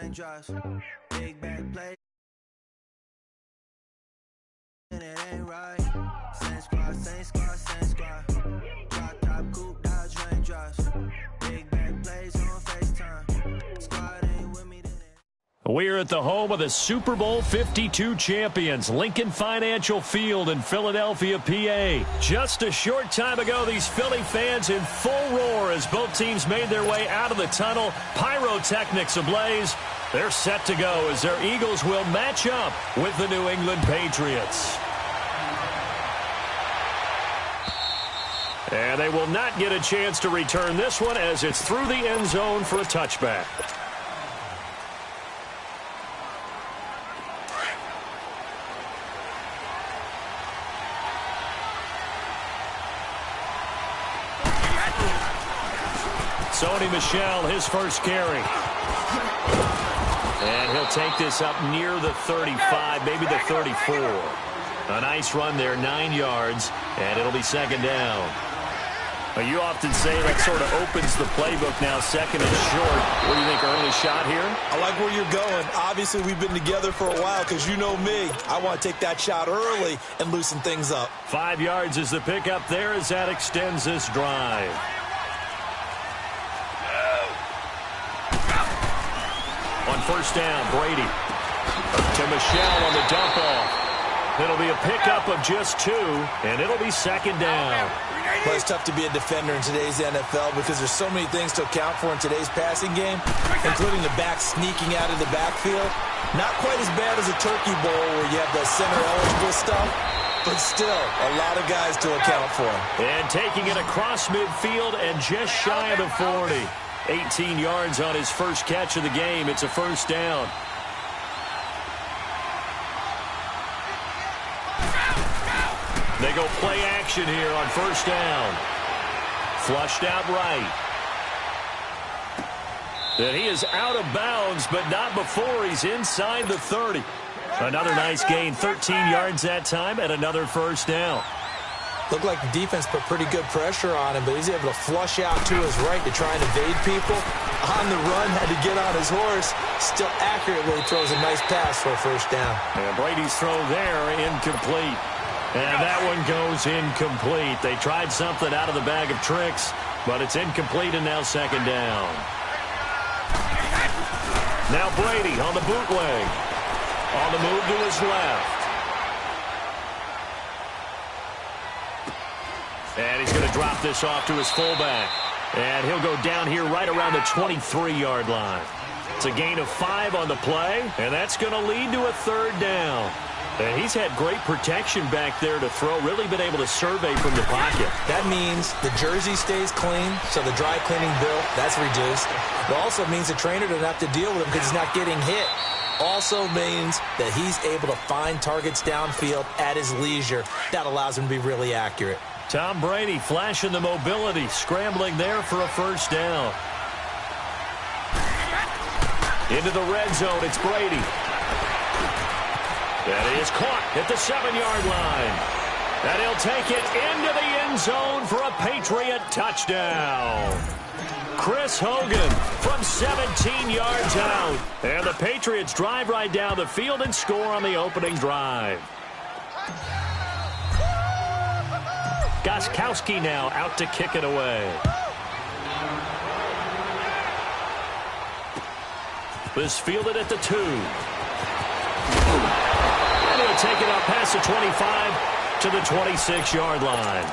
raindrops. Big back play. And it ain't right. Same squad, same squad, same squad. Drop top, coupe, dodge raindrops. Big back plays on FaceTime. Squad ain't with me, then We're at the home of the Super Bowl 52 champions, Lincoln Financial Field in Philadelphia, PA. Just a short time ago, these Philly fans in full roar as both teams made their way out of the tunnel. Pyrotechnics ablaze. They're set to go as their Eagles will match up with the New England Patriots. And they will not get a chance to return this one as it's through the end zone for a touchback. Sony Michel, his first carry. And he'll take this up near the 35, maybe the 34. A nice run there, 9 yards, and it'll be second down. You often say that sort of opens the playbook now, second and short. What do you think, early shot here? I like where you're going. Obviously, we've been together for a while because you know me. I want to take that shot early and loosen things up. 5 yards is the pickup there as that extends this drive. On first down, Brady to Michel on the dump off. It'll be a pickup of just 2, and it'll be second down. Well, it's tough to be a defender in today's NFL because there's so many things to account for in today's passing game, including the back sneaking out of the backfield. Not quite as bad as a turkey bowl where you have the center-eligible stuff, but still a lot of guys to account for. And taking it across midfield and just shy of the 40. 18 yards on his first catch of the game. It's a first down. They go play action here on first down. Flushed out right. And he is out of bounds, but not before he's inside the 30. Another nice gain, 13 yards that time, and another first down. Looked like the defense put pretty good pressure on him, but he's able to flush out to his right to try and evade people. On the run, had to get on his horse. Still accurately throws a nice pass for a first down. And Brady's throw there, incomplete. And that one goes incomplete. They tried something out of the bag of tricks, but it's incomplete and now second down. Now Brady on the bootleg. On the move to his left. And he's going to drop this off to his fullback. And he'll go down here right around the 23-yard line. It's a gain of 5 on the play, and that's going to lead to a third down. And he's had great protection back there to throw, really been able to survey from the pocket. That means the jersey stays clean, so the dry cleaning bill, that's reduced. It also means the trainer doesn't have to deal with him because he's not getting hit. Also means that he's able to find targets downfield at his leisure. That allows him to be really accurate. Tom Brady flashing the mobility, scrambling there for a first down. Into the red zone, it's Brady. That is caught at the 7-yard line. And he'll take it into the end zone for a Patriot touchdown. Chris Hogan from 17 yards out. And the Patriots drive right down the field and score on the opening drive. Gostkowski now out to kick it away. This fielded at the 2. And he'll take it up past the 25 to the 26-yard line.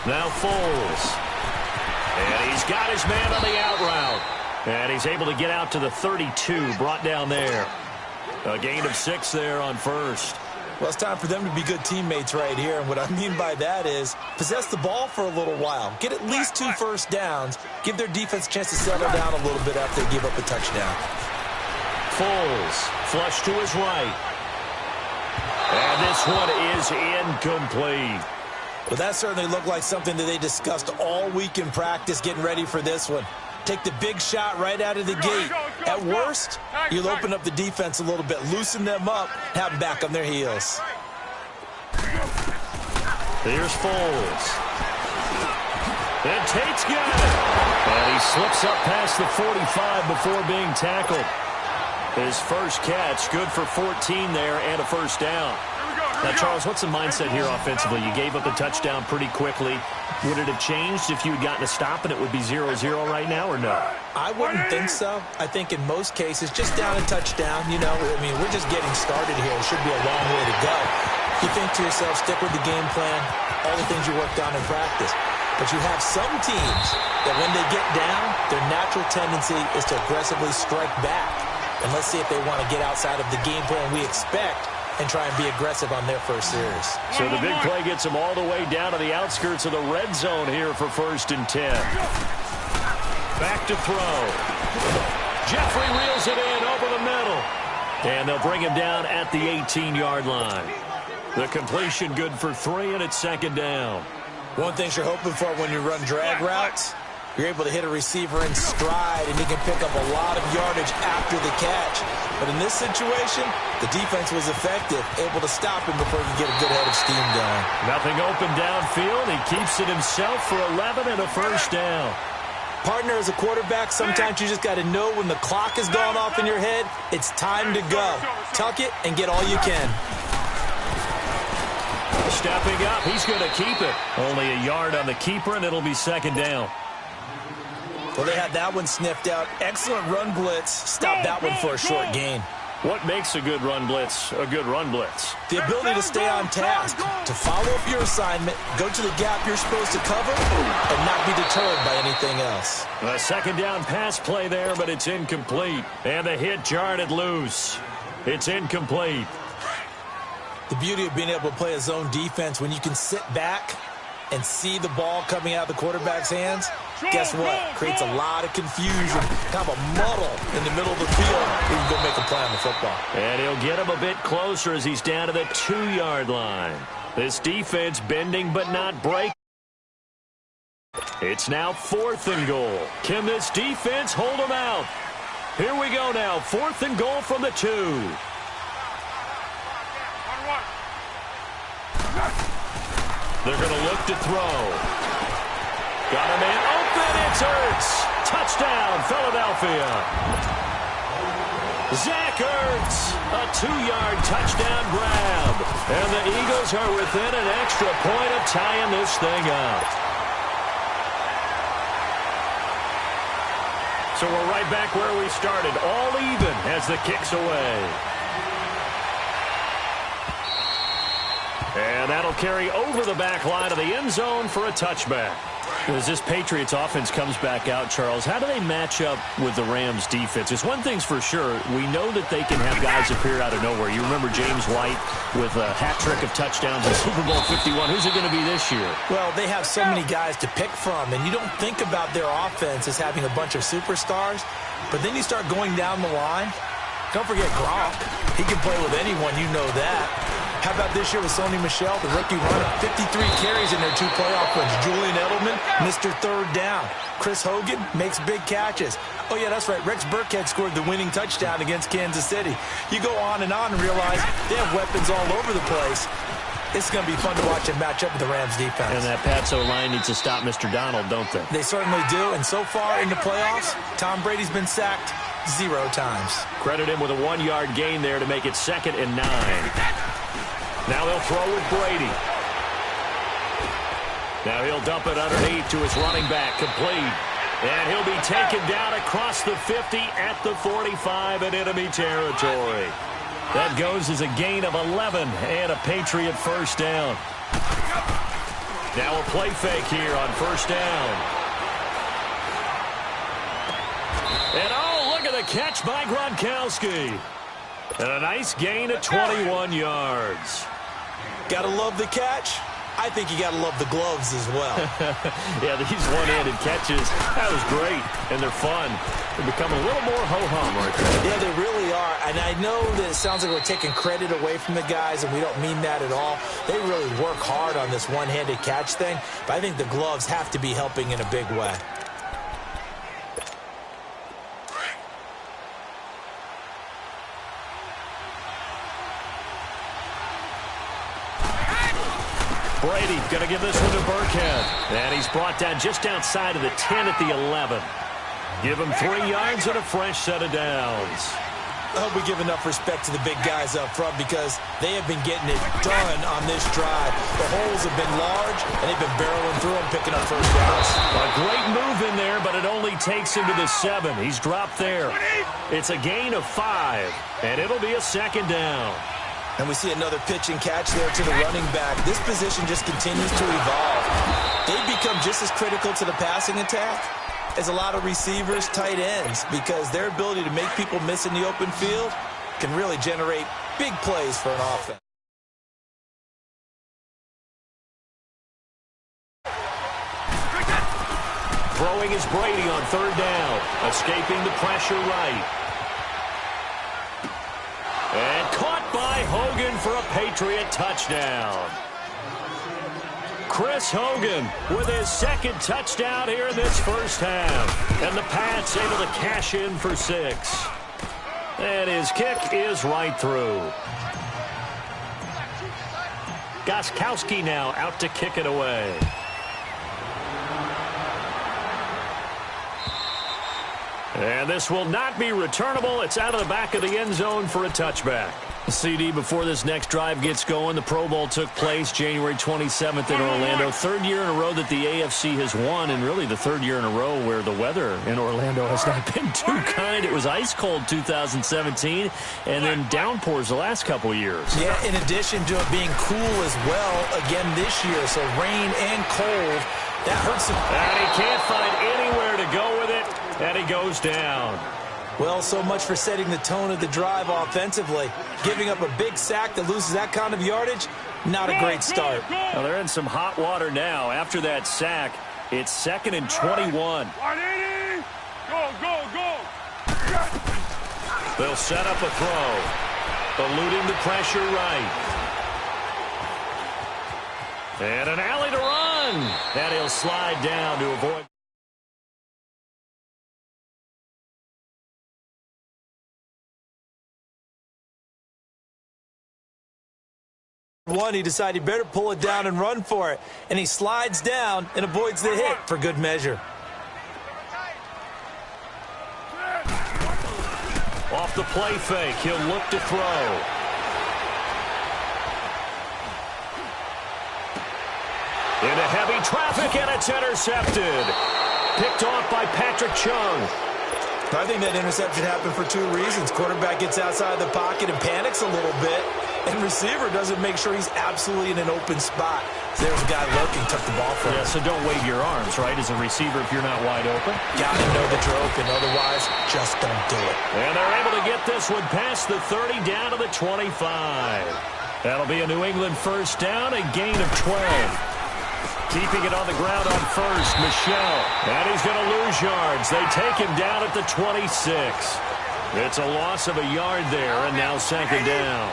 Now Foles. And he's got his man on the out route. And he's able to get out to the 32, brought down there. A gain of 6 there on first. Well, it's time for them to be good teammates right here. And what I mean by that is possess the ball for a little while. Get at least 2 first downs. Give their defense a chance to settle down a little bit after they give up a touchdown. Foles, flush to his right. And this one is incomplete. Well, that certainly looked like something that they discussed all week in practice getting ready for this one. Take the big shot right out of the gate. At worst, you'll open up the defense a little bit, loosen them up, have them back on their heels. Here's Foles. And Tate's got it. And he slips up past the 45 before being tackled. His first catch, good for 14 there and a first down. Now, Charles, what's the mindset here offensively? You gave up a touchdown pretty quickly. Would it have changed if you had gotten a stop and it would be 0-0 right now, or no? I wouldn't think so. I think in most cases, just down a touchdown, you know, I mean, we're just getting started here. It should be a long way to go. You think to yourself, stick with the game plan, all the things you worked on in practice. But you have some teams that when they get down, their natural tendency is to aggressively strike back. And let's see if they want to get outside of the game plan we expect and try and be aggressive on their first series. So the big play gets them all the way down to the outskirts of the red zone here for 1st and 10. Back to throw. Jeffrey reels it in over the middle. And they'll bring him down at the 18-yard line. The completion good for 3, and it's 2nd down. One thing you're hoping for when you run drag routes, you're able to hit a receiver in stride, and he can pick up a lot of yardage after the catch. But in this situation, the defense was effective, able to stop him before he could get a good head of steam going. Nothing open downfield. He keeps it himself for 11 and a first down. Partner, as a quarterback, sometimes you just got to know when the clock has gone off in your head, it's time to go. Tuck it and get all you can. Stepping up, he's going to keep it. Only a yard on the keeper, and it'll be 2nd down. Well, they had that one sniffed out. Excellent run blitz. Stop that one for a short gain. What makes a good run blitz a good run blitz? The ability to stay on task, to follow up your assignment, go to the gap you're supposed to cover, and not be deterred by anything else. A 2nd down pass play there, but it's incomplete. And the hit jarred it loose. It's incomplete. The beauty of being able to play a zone defense when you can sit back and see the ball coming out of the quarterback's hands, guess what? Creates a lot of confusion, kind of a muddle in the middle of the field. He can go make a play on the football. And he'll get him a bit closer as he's down to the 2-yard line. This defense bending but not breaking. It's now 4th and goal. Can this defense hold them out? Here we go now. 4th and goal from the 2. They're going to look to throw. Got a man open. It's Ertz. Touchdown, Philadelphia. Zach Ertz, a 2-yard touchdown grab. And the Eagles are within an extra point of tying this thing up. So we're right back where we started, all even as the kick's away. And that'll carry over the back line of the end zone for a touchback. As this Patriots offense comes back out, Charles, how do they match up with the Rams defense? It's one thing's for sure. We know that they can have guys appear out of nowhere. You remember James White with a hat trick of touchdowns in Super Bowl 51. Who's it going to be this year? Well, they have so many guys to pick from, and you don't think about their offense as having a bunch of superstars, but then you start going down the line. Don't forget Gronk. He can play with anyone, you know that. How about this year with Sony Michel, the rookie runner? 53 carries in their 2 playoff wins. Julian Edelman, Mr. Third Down. Chris Hogan makes big catches. Oh, yeah, that's right. Rex Burkhead scored the winning touchdown against Kansas City. You go on and realize they have weapons all over the place. It's going to be fun to watch them match up with the Rams defense. And that Pats O-line needs to stop Mr. Donald, don't they? They certainly do. And so far in the playoffs, Tom Brady's been sacked 0 times. Credit him with a 1-yard gain there to make it 2nd and 9. Now they'll throw with Brady. Now he'll dump it underneath to his running back, complete. And he'll be taken down across the 50 at the 45 in enemy territory. That goes as a gain of 11 and a Patriot first down. Now a play fake here on first down. And oh, look at the catch by Gronkowski. And a nice gain of 21 yards. Gotta love the catch. I think you gotta love the gloves as well. Yeah, these one-handed catches, that was great, and they're fun. They become a little more ho-hum right there. Yeah, they really are. And I know that it sounds like we're taking credit away from the guys, and we don't mean that at all. They really work hard on this one-handed catch thing, but I think the gloves have to be helping in a big way. Brady going to give this one to Burkhead. And he's brought down just outside of the 10 at the 11. Give him 3 yards and a fresh set of downs. I hope we give enough respect to the big guys up front because they have been getting it done on this drive. The holes have been large, and they've been barreling through them, picking up first downs. A great move in there, but it only takes him to the 7. He's dropped there. It's a gain of 5, and it'll be a second down. And we see another pitch and catch there to the running back. This position just continues to evolve. They've become just as critical to the passing attack as a lot of receivers, tight ends, because their ability to make people miss in the open field can really generate big plays for an offense. Throwing is Brady on third down, escaping the pressure right. And caught by Hogan for a Patriot touchdown. Chris Hogan with his second touchdown here in this first half. And the Pats able to cash in for 6. And his kick is right through. Gostkowski now out to kick it away. And this will not be returnable. It's out of the back of the end zone for a touchback. CD, before this next drive gets going, the Pro Bowl took place January 27th in Orlando. 3rd year in a row that the AFC has won, and really the 3rd year in a row where the weather in Orlando has not been too kind. It was ice cold 2017, and then downpours the last couple years. Yeah, in addition to it being cool as well again this year, so rain and cold, that hurts him. And he can't find anywhere to go with it, and he goes down. Well, so much for setting the tone of the drive offensively. Giving up a big sack that loses that kind of yardage, not a great start. Well, they're in some hot water now. After that sack, it's 2nd and 21. Go. They'll set up a throw. Eluding the pressure right. And an alley to run. And he'll slide down to avoid. He decided he better pull it down and run for it. And he slides down and avoids the hit for good measure. Off the play fake, he'll look to throw. Into heavy traffic, and it's intercepted. Picked off by Patrick Chung. I think that interception happened for 2 reasons. Quarterback gets outside the pocket and panics a little bit. And receiver doesn't make sure he's absolutely in an open spot. So there's a guy looking, took the ball from him. Yeah, so don't wave your arms, right, as a receiver if you're not wide open. Got to know that you're open. Otherwise, just don't do it. And they're able to get this one past the 30 down to the 25. That'll be a New England first down, a gain of 12. Keeping it on the ground on first, Michel. And he's going to lose yards. They take him down at the 26. It's a loss of a yard there, and now 2nd down.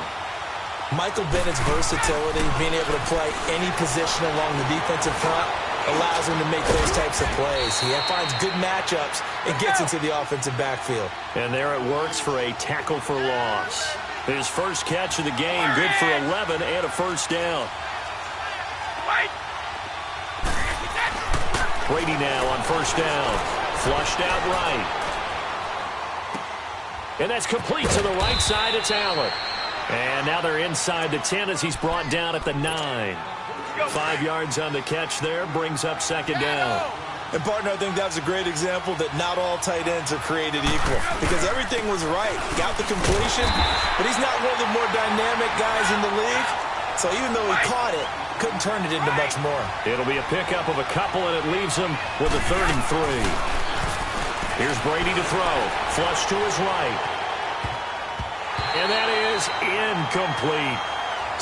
Michael Bennett's versatility, being able to play any position along the defensive front, allows him to make those types of plays. He finds good matchups and gets into the offensive backfield. And there it works for a tackle for loss. His first catch of the game, good for 11 and a first down. Brady now on first down. Flushed out right. And that's complete to the right side. It's Allen. And now they're inside the 10 as he's brought down at the 9. 5 yards on the catch there, brings up 2nd down. And, partner, I think that was a great example that not all tight ends are created equal. Because everything was right. Got the completion, but he's not one of the more dynamic guys in the league. So even though he caught it, couldn't turn it into much more. It'll be a pickup of a couple, and it leaves him with a 3rd and 3. Here's Brady to throw. Flush to his right. And that is incomplete.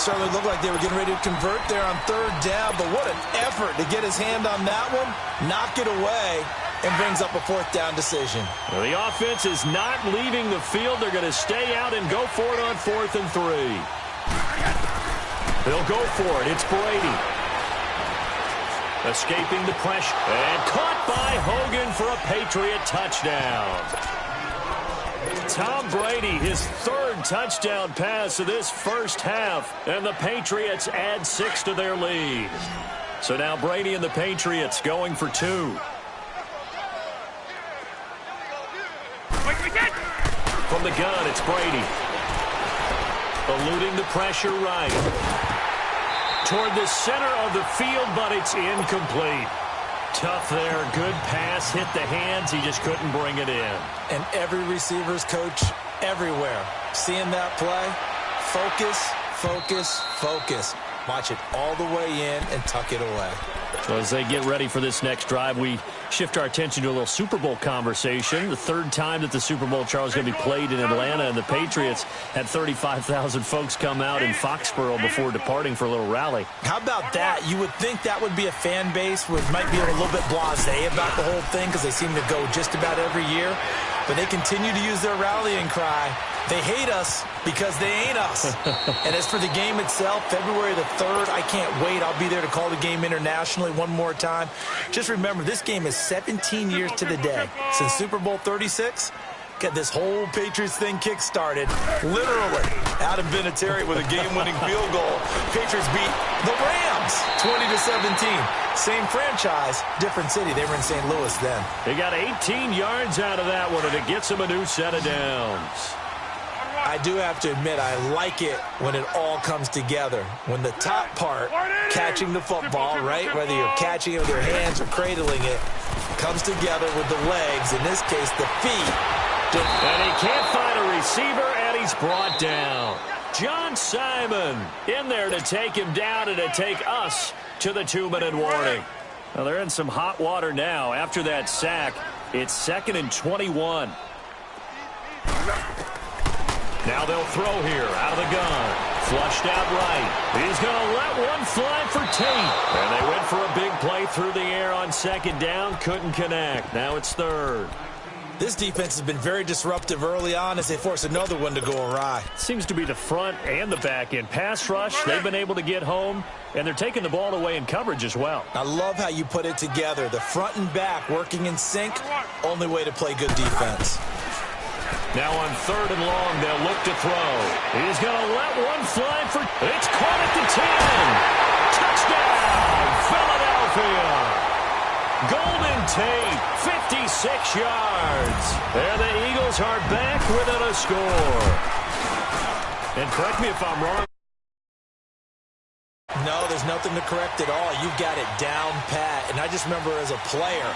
Certainly looked like they were getting ready to convert there on 3rd down, but what an effort to get his hand on that one, knock it away, and brings up a 4th down decision. Well, the offense is not leaving the field. They're going to stay out and go for it on 4th and 3. They'll go for it. It's Brady. Escaping the pressure. And caught by Hogan for a Patriot touchdown. Tom Brady, his third touchdown pass of this first half, and the Patriots add 6 to their lead. So now Brady and the Patriots going for 2. From the gun, it's Brady. Eluding the pressure right. Toward the center of the field, but it's incomplete. Tough there. Good pass. Hit the hands. He just couldn't bring it in. And every receiver's coach everywhere. Seeing that play, focus, focus, focus. Watch it all the way in and tuck it away. So as they get ready for this next drive, we shift our attention to a little Super Bowl conversation. The third time that the Super Bowl, Charles, is going to be played in Atlanta, and the Patriots had 35,000 folks come out in Foxborough before departing for a little rally. How about that? You would think that would be a fan base which might be a little bit blasé about the whole thing because they seem to go just about every year. But they continue to use their rallying cry. They hate us because they ain't us. And as for the game itself, February the 3rd, I can't wait. I'll be there to call the game internationally one more time. Just remember, this game is 17 years to the day since Super Bowl 36. Get this whole Patriots thing kick-started. Literally, Adam Vinatieri with a game-winning field goal. Patriots beat the Rams 20-17. Same franchise, different city. They were in St. Louis then. They got 18 yards out of that one, and it gets them a new set of downs. I do have to admit, I like it when it all comes together. When the top part, catching the football, right, whether you're catching it with your hands or cradling it, comes together with the legs, in this case, the feet. And he can't find a receiver, and he's brought down. John Simon in there to take him down and to take us to the 2-minute warning. Well, they're in some hot water now. After that sack, it's 2nd and 21. Now they'll throw here out of the gun. Flushed out right. He's going to let one fly for Tate. And they went for a big play through the air on 2nd down. Couldn't connect. Now it's 3rd. This defense has been very disruptive early on as they force another one to go awry. Seems to be the front and the back end. Pass rush, they've been able to get home, and they're taking the ball away in coverage as well. I love how you put it together. The front and back working in sync, only way to play good defense. Now on 3rd and long, they'll look to throw. He's going to let one fly for... It's caught at the 10. Touchdown, Philadelphia. Golden Tate, 56 yards. And the Eagles are back within a score. And correct me if I'm wrong. No, there's nothing to correct at all. You've got it down pat. And I just remember as a player,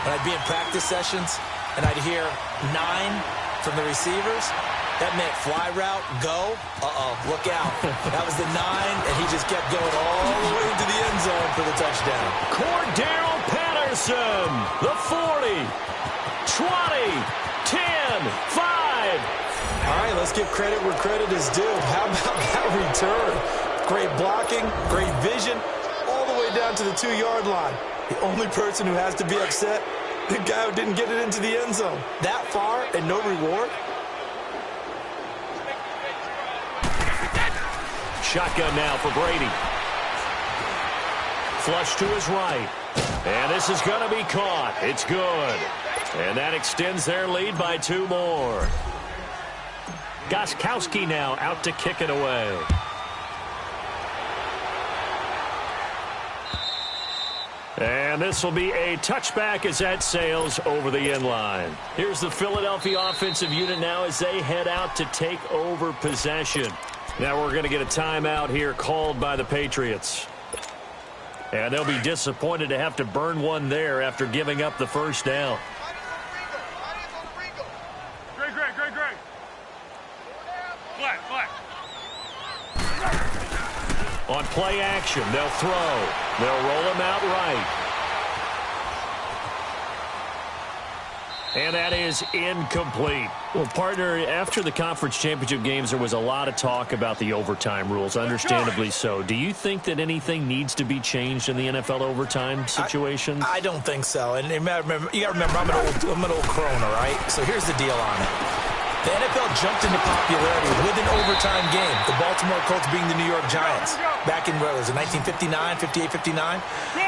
when I'd be in practice sessions, and I'd hear 9 from the receivers, that meant fly route, go, look out. That was the 9, and he just kept going all the way into the end zone for the touchdown. Cordero Patterson, the 40, 20, 10, 5. All right, let's give credit where credit is due. How about that return? Great blocking, great vision, all the way down to the 2-yard line. The only person who has to be upset, the guy who didn't get it into the end zone. That far and no reward? Shotgun now for Brady. Flush to his right. And this is going to be caught. It's good. And that extends their lead by 2 more. Gostkowski now out to kick it away. And this will be a touchback as that sails over the end line. Here's the Philadelphia offensive unit now as they head out to take over possession. Now we're going to get a timeout here called by the Patriots. And they'll be disappointed to have to burn one there after giving up the first down. Great. Flat. On play action, they'll throw. They'll roll him out right. And that is incomplete. Well, partner, after the conference championship games, there was a lot of talk about the overtime rules, understandably so. Do you think that anything needs to be changed in the NFL overtime situations? I don't think so. And you got to remember, I'm an old crone, all right? So here's the deal on it. The NFL jumped into popularity with an overtime game, the Baltimore Colts being the New York Giants. Back in, what was it, 1959, 58, 59?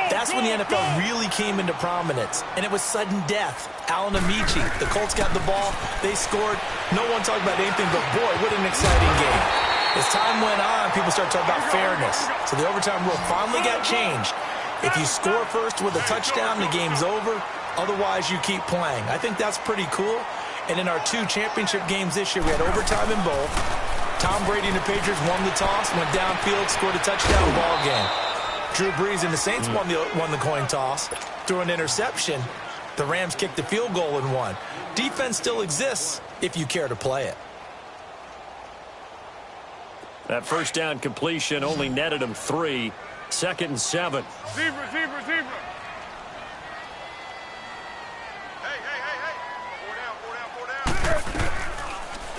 That's when the NFL really came into prominence, and it was sudden death. Alan Amici, the Colts got the ball, they scored. No one talked about anything but, boy, what an exciting game. As time went on, people started talking about fairness, so the overtime rule finally got changed. If you score first with a touchdown, the game's over. Otherwise, you keep playing. I think that's pretty cool. And in our 2 championship games this year, we had overtime in both. Tom Brady and the Patriots won the toss, went downfield, scored a touchdown, ball game. Drew Brees and the Saints won the coin toss. Threw an interception. The Rams kicked the field goal and won. Defense still exists if you care to play it. That first down completion only netted him 3. 2nd and 7. Zebra.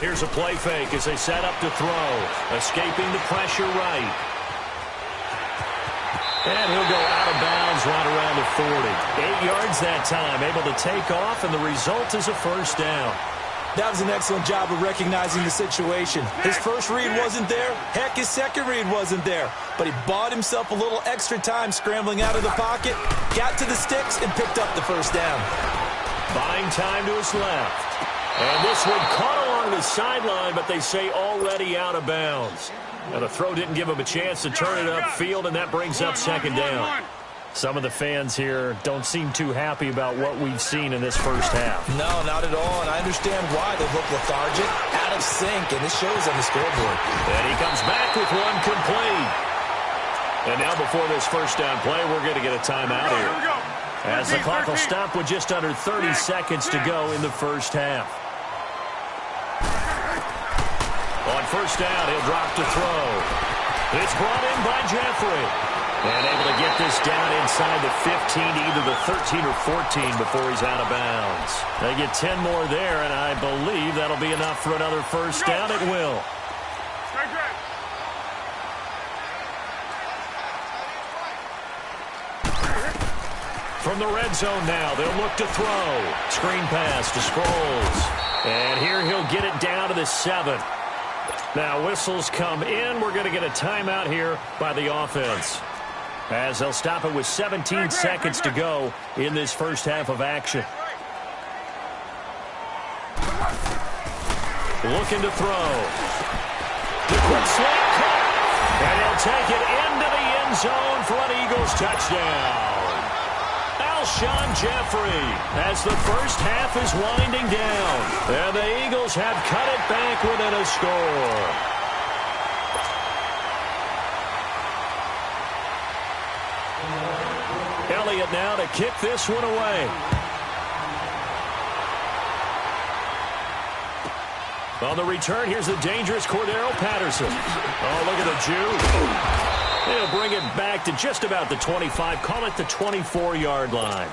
Here's a play fake as they set up to throw. Escaping the pressure right. And he'll go out of bounds right around the 40. 8 yards that time, able to take off, and the result is a first down. That was an excellent job of recognizing the situation. His first read wasn't there. Heck, his second read wasn't there. But he bought himself a little extra time scrambling out of the pocket, got to the sticks, and picked up the first down. Buying time to his left. And this one caught along the sideline, but they say already out of bounds. Now the throw didn't give him a chance to turn it upfield, and that brings up 2nd down. Some of the fans here don't seem too happy about what we've seen in this first half. No, not at all, and I understand why. They look lethargic, out of sync, and it shows on the scoreboard. And he comes back with one complete. And now before this first down play, we're going to get a timeout here, as the clock will stop with just under 30 seconds to go in the first half. On first down, he'll drop to throw. It's brought in by Jeffrey. And able to get this down inside the 15, either the 13 or 14 before he's out of bounds. They get 10 more there, and I believe that'll be enough for another first down. It will. From the red zone now, they'll look to throw. Screen pass to Sproles. And here he'll get it down to the 7. Now whistles come in. We're going to get a timeout here by the offense, as they'll stop it with 17 seconds to go in this first half of action. Looking to throw. The quick slant cut. And he'll take it into the end zone for an Eagles touchdown. Alshon Jeffrey, as the first half is winding down. And the Eagles have cut it back within a score. Elliott now to kick this one away. On the return, here's the dangerous Cordero Patterson. Oh, look at the Jew. He'll bring it back to just about the 25, call it the 24-yard line.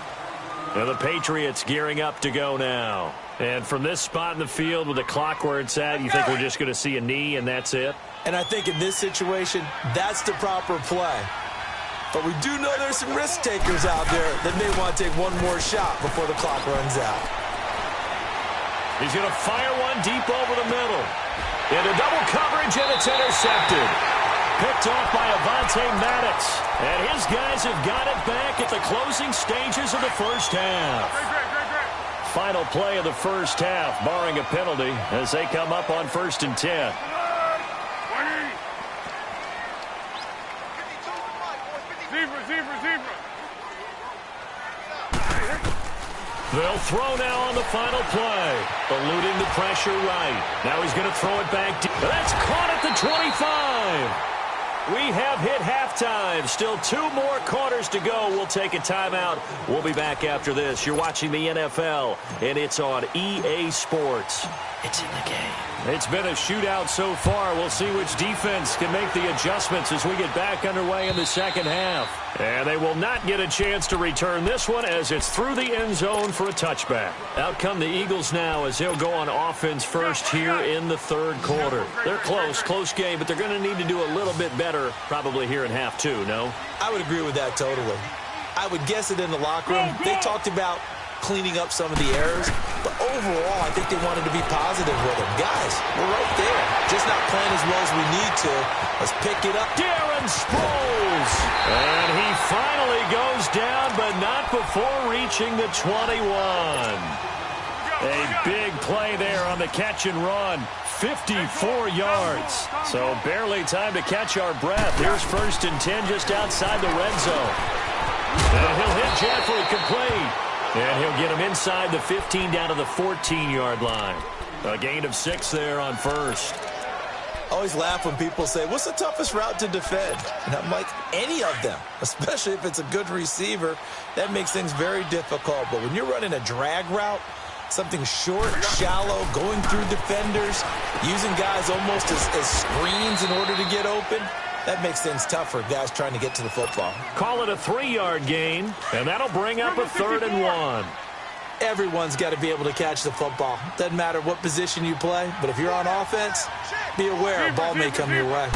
And the Patriots gearing up to go now. And from this spot in the field with the clock where it's at, you think we're just going to see a knee and that's it? And I think in this situation, that's the proper play. But we do know there's some risk takers out there that may want to take one more shot before the clock runs out. He's going to fire one deep over the middle. Into double coverage, and it's intercepted. Picked off by Avonte Maddox. And his guys have got it back at the closing stages of the first half. Final play of the first half, barring a penalty, as they come up on 1st and 10. Zebra. They'll throw now on the final play. Eluding the pressure right. Now he's going to throw it back deep. That's caught at the 25. We have hit halftime. Still 2 more quarters to go. We'll take a timeout. We'll be back after this. You're watching the NFL, and it's on EA Sports. It's in the game. It's been a shootout so far. We'll see which defense can make the adjustments as we get back underway in the second half. And they will not get a chance to return this one as it's through the end zone for a touchback. Out come the Eagles now as they'll go on offense first here in the 3rd quarter. They're close game, but they're going to need to do a little bit better probably here in half 2, no? I would agree with that totally. I would guess it in the locker room. They talked about cleaning up some of the errors. But overall, I think they wanted to be positive with him. Guys, we're right there. Just not playing as well as we need to. Let's pick it up. Darren Sproles. And he finally goes down, but not before reaching the 21. A big play there on the catch and run. 54 yards. So barely time to catch our breath. Here's 1st and 10 just outside the red zone. And he'll hit Jeffrey complete. And he'll get him inside the 15 down to the 14-yard line. A gain of 6 there on 1st. I always laugh when people say, what's the toughest route to defend? And I'm like, any of them, especially if it's a good receiver. That makes things very difficult. But when you're running a drag route, something short, shallow, going through defenders, using guys almost as screens in order to get open, that makes things tough for guys trying to get to the football. Call it a 3-yard gain, and that'll bring up a 3rd and 1. Everyone's got to be able to catch the football. Doesn't matter what position you play, but if you're on offense, be aware a ball may come your way.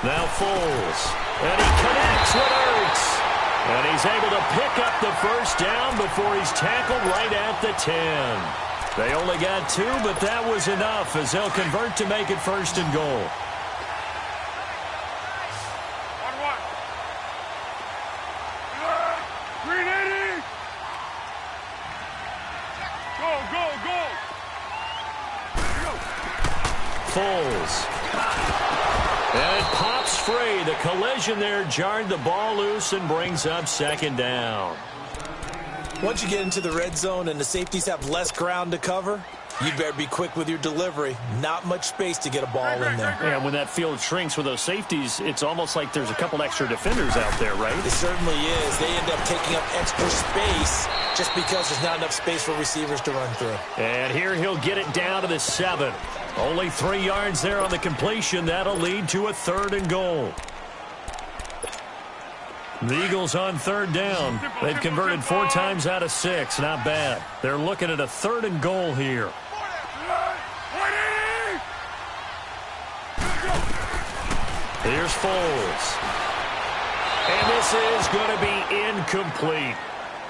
Now Foles, and he connects with Ertz. And he's able to pick up the 1st down before he's tackled right at the 10. They only got 2, but that was enough as they'll convert to make it 1st and goal. Foles. And it pops free. The collision there jarred the ball loose and brings up 2nd down. Once you get into the red zone and the safeties have less ground to cover, you better be quick with your delivery. Not much space to get a ball in there. And when that field shrinks with those safeties, it's almost like there's a couple extra defenders out there, right? It certainly is. They end up taking up extra space just because there's not enough space for receivers to run through. And here he'll get it down to the 7. Only 3 yards there on the completion. That'll lead to a 3rd and goal. The Eagles on 3rd down. They've converted 4 times out of 6. Not bad. They're looking at a 3rd and goal here. Here's Foles. And this is going to be incomplete.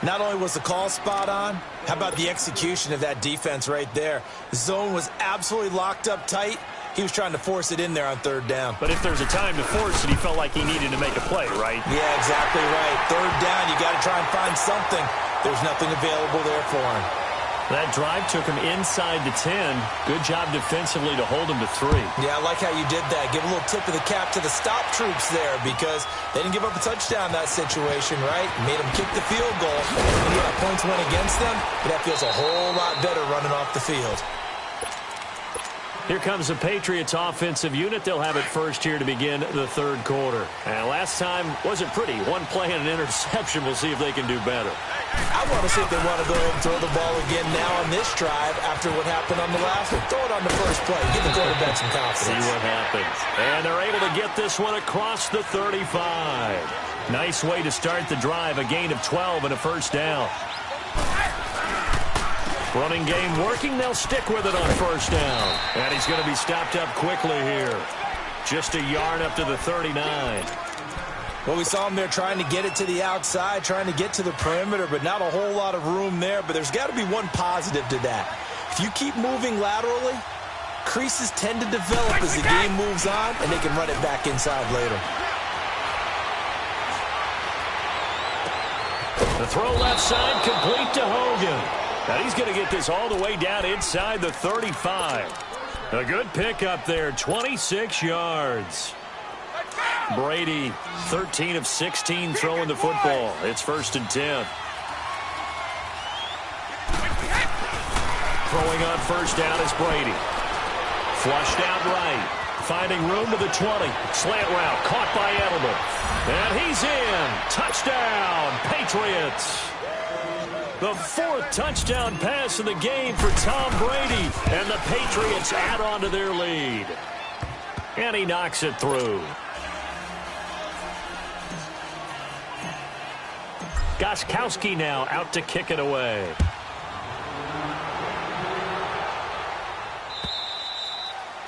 Not only was the call spot on, how about the execution of that defense right there? The zone was absolutely locked up tight. He was trying to force it in there on 3rd down. But if there's a time to force it, he felt like he needed to make a play, right? Yeah, exactly right. 3rd down, you got to try and find something. There's nothing available there for him. That drive took him inside the 10. Good job defensively to hold him to 3. Yeah, I like how you did that. Give a little tip of the cap to the stop troops there because they didn't give up a touchdown in that situation, right? Made them kick the field goal. And yeah, points went against them, but that feels a whole lot better running off the field. Here comes the Patriots offensive unit. They'll have it first here to begin the 3rd quarter. And last time wasn't pretty. 1 play and an interception. We'll see if they can do better. I want to see if they want to go ahead and throw the ball again now on this drive after what happened on the last one. Throw it on the first play. Give the quarterback some confidence. See what happens. And they're able to get this one across the 35. Nice way to start the drive. A gain of 12 and a 1st down. Running game working. They'll stick with it on 1st down. And he's going to be stopped up quickly here. Just a yard up to the 39. Well, we saw him there trying to get it to the outside, trying to get to the perimeter, but not a whole lot of room there. But there's got to be one positive to that. If you keep moving laterally, creases tend to develop as the game moves on, and they can run it back inside later. The throw left side complete to Hogan. And he's going to get this all the way down inside the 35. A good pickup there, 26 yards. Brady, 13 of 16 throwing the football. It's 1st and 10. Throwing on 1st down is Brady. Flushed out right. Finding room to the 20. Slant route caught by Edelman. And he's in. Touchdown, Patriots. The 4th touchdown pass in the game for Tom Brady. And the Patriots add on to their lead. And he knocks it through. Gostkowski now out to kick it away.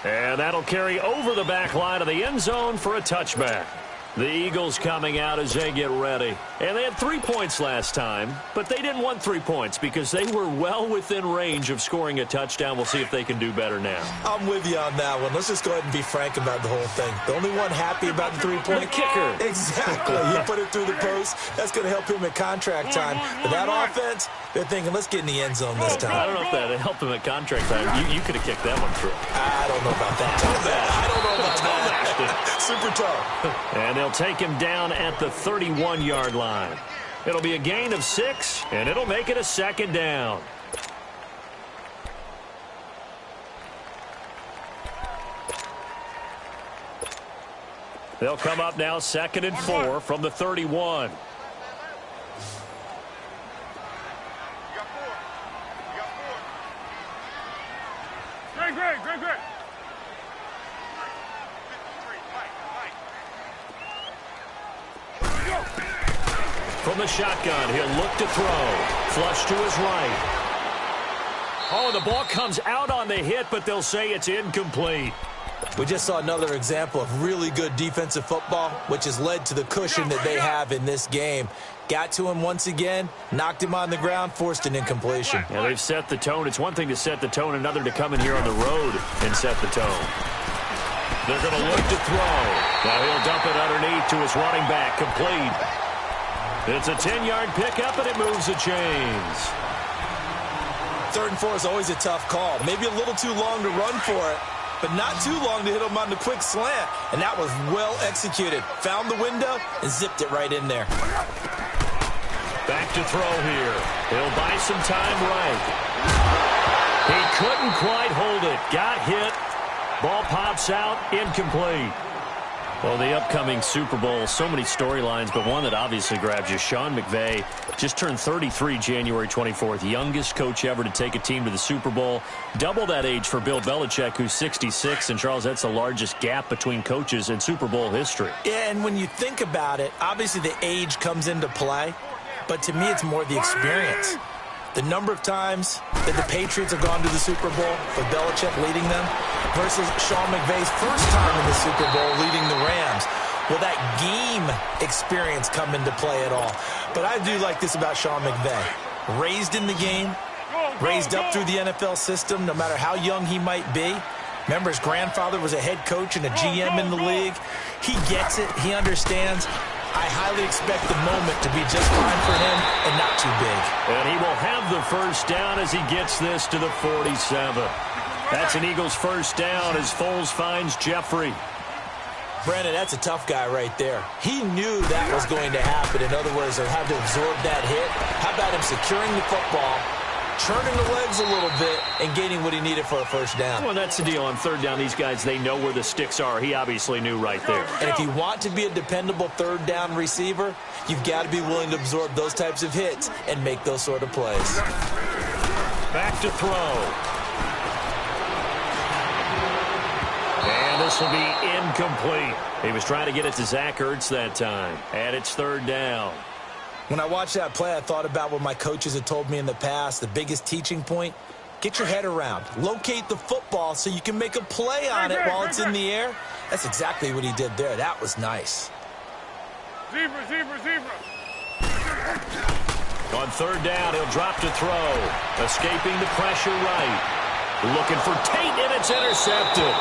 And that'll carry over the back line of the end zone for a touchback. The Eagles coming out as they get ready. And they had 3 points last time, but they didn't want 3 points because they were well within range of scoring a touchdown. We'll see if they can do better now. I'm with you on that one. Let's just go ahead and be frank about the whole thing. The only one happy about the 3-point kicker. Exactly. He put it through the post. That's going to help him at contract time. But that offense, they're thinking, let's get in the end zone this time. I don't know if that helped him at contract time. You could have kicked that one through. I don't know about that. I don't know about that. Super tough. And they'll take him down at the 31-yard line. It'll be a gain of 6, and it'll make it a 2nd down. They'll come up now 2nd and 4 from the 31. Great. From the shotgun, he'll look to throw. Flush to his right. Oh, the ball comes out on the hit, but they'll say it's incomplete. We just saw another example of really good defensive football, which has led to the cushion that they have in this game. Got to him once again, knocked him on the ground, forced an incompletion. Yeah, they've set the tone. It's one thing to set the tone, another to come in here on the road and set the tone. They're going to look to throw. Now he'll dump it underneath to his running back, complete. It's a 10-yard pickup, and it moves the chains. 3rd and 4 is always a tough call. Maybe a little too long to run for it, but not too long to hit him on the quick slant. And that was well executed. Found the window and zipped it right in there. Back to throw here. He'll buy some time right. He couldn't quite hold it. Got hit. Ball pops out. Incomplete. Well, the upcoming Super Bowl, so many storylines, but one that obviously grabs you. Sean McVay just turned 33 January 24th. Youngest coach ever to take a team to the Super Bowl. Double that age for Bill Belichick, who's 66. And, Charles, that's the largest gap between coaches in Super Bowl history. Yeah, and when you think about it, obviously the age comes into play. But to me, it's more the experience. The number of times that the Patriots have gone to the Super Bowl with Belichick leading them versus Sean McVay's first time in the Super Bowl leading the Rams. Will that game experience come into play at all? But I do like this about Sean McVay. Raised in the game, raised up through the NFL system, no matter how young he might be. Remember, his grandfather was a head coach and a GM in the league. He gets it. He understands. I highly expect the moment to be just fine for him and not too big. And he will have the first down as he gets this to the 47. That's an Eagles first down as Foles finds Jeffrey. Brandon, that's a tough guy right there. He knew that was going to happen. In other words, he'll have to absorb that hit. How about him securing the football, turning the legs a little bit, and gaining what he needed for a first down? Well, that's the deal. On 3rd down, these guys, they know where the sticks are. He obviously knew right there. And if you want to be a dependable 3rd down receiver, you've got to be willing to absorb those types of hits and make those sort of plays. Back to throw. And this will be incomplete. He was trying to get it to Zach Ertz that time. And it's 3rd down. When I watched that play, I thought about what my coaches had told me in the past. The biggest teaching point, get your head around. Locate the football so you can make a play on it while it's in the air. That's exactly what he did there. That was nice. Zebra. On 3rd down, he'll drop to throw. Escaping the pressure right. Looking for Tate, and it's intercepted.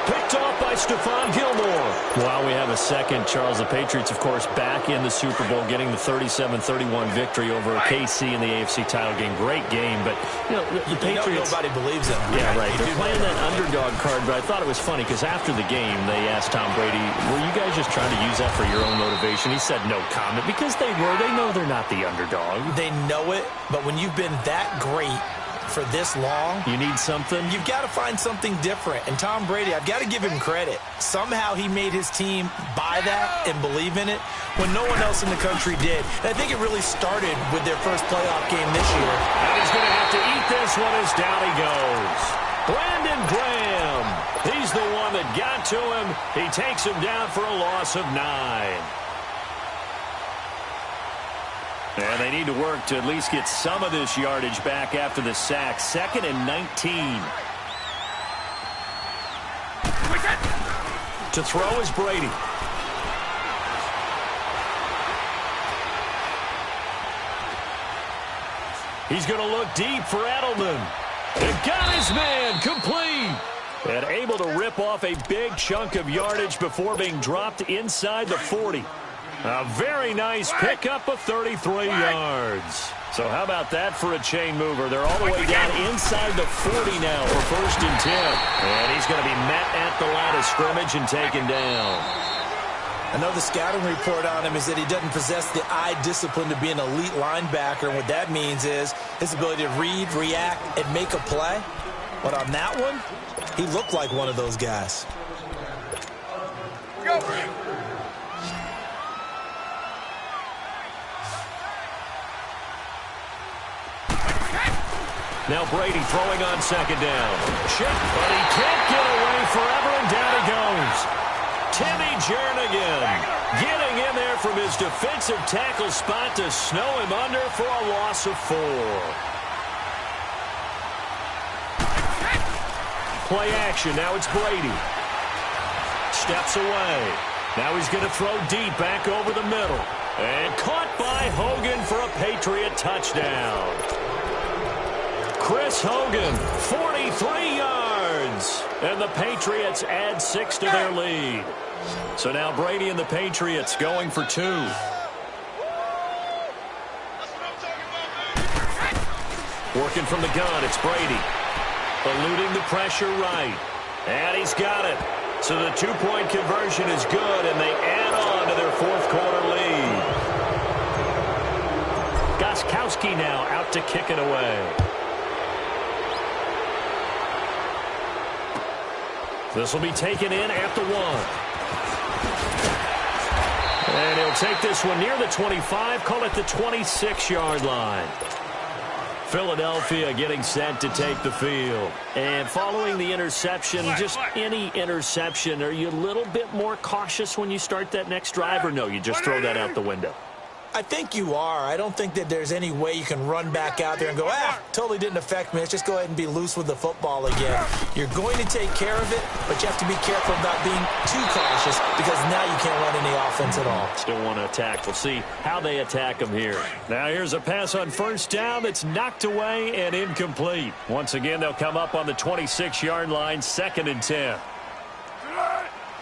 Picked off by Stephon Gilmore. While we have a second, Charles, the Patriots, of course, back in the Super Bowl, getting the 37-31 victory over KC in the AFC title game. Great game, but, you know, the Patriots... Nobody believes them. Yeah, right. They're playing that underdog card, but I thought it was funny because after the game, they asked Tom Brady, were you guys just trying to use that for your own motivation? He said no comment because they were. They know they're not the underdog. They know it, but when you've been that great for this long, you need something. You've got to find something different. And Tom Brady, I've got to give him credit. Somehow he made his team buy that and believe in it when no one else in the country did. And I think it really started with their first playoff game this year. And he's going to have to eat this one as down he goes. Brandon Graham. He's the one that got to him. He takes him down for a loss of 9. And they need to work to at least get some of this yardage back after the sack. 2nd and 19. To throw is Brady. He's going to look deep for Edelman. And got his man complete. And able to rip off a big chunk of yardage before being dropped inside the 40. A very nice pickup of 33 yards. So how about that for a chain mover? They're all the way down inside the 40 now for 1st and 10. And he's going to be met at the line of scrimmage and taken down. I know the scouting report on him is that he doesn't possess the eye discipline to be an elite linebacker. And what that means is his ability to read, react, and make a play. But on that one, he looked like one of those guys. Go. Now Brady throwing on 2nd down. Chip, but he can't get away forever, and down he goes. Timmy Jernigan getting in there from his defensive tackle spot to snow him under for a loss of 4. Play action. Now it's Brady. Steps away. Now he's going to throw deep back over the middle. And caught by Hogan for a Patriot touchdown. Chris Hogan, 43 yards. And the Patriots add 6 to their lead. So now Brady and the Patriots going for 2. Working from the gun, it's Brady. Eluding the pressure right. And he's got it. So the 2-point conversion is good, and they add on to their 4th quarter lead. Gostkowski now out to kick it away. This will be taken in at the 1. And he'll take this one near the 25, call it the 26-yard line. Philadelphia getting set to take the field. And following the interception, just any interception, are you a little bit more cautious when you start that next drive, or no, you just throw that out the window? I think you are. I don't think that there's any way you can run back out there and go, totally didn't affect me. Let's just go ahead and be loose with the football again. You're going to take care of it, but you have to be careful about being too cautious because now you can't run any offense at all. Still want to attack. We'll see how they attack them here. Now here's a pass on 1st down that's knocked away and incomplete. Once again, they'll come up on the 26-yard line, 2nd and 10.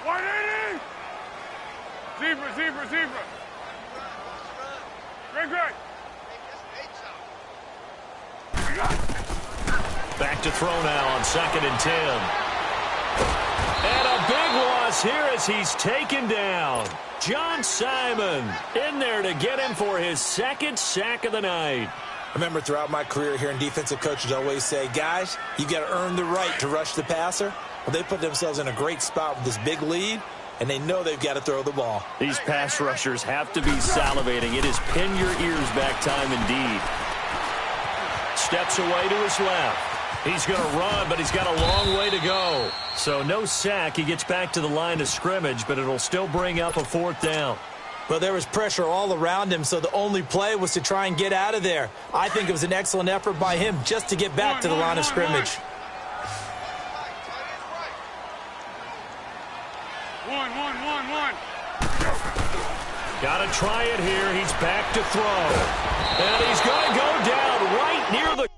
180. Zebra. Great. Back to throw now on 2nd and 10. And a big loss here as he's taken down. John Simon in there to get him for his 2nd sack of the night. I remember throughout my career hearing defensive coaches always say, guys, you've got to earn the right to rush the passer. Well, they put themselves in a great spot with this big lead, and they know they've got to throw the ball. These pass rushers have to be salivating. It is pin your ears back time indeed. Steps away to his left. He's going to run, but he's got a long way to go. So no sack. He gets back to the line of scrimmage, but it'll still bring up a 4th down. Well, there was pressure all around him, so the only play was to try and get out of there. I think it was an excellent effort by him just to get back to the line of scrimmage. One. Got to try it here. He's back to throw. And he's going to go down right near the...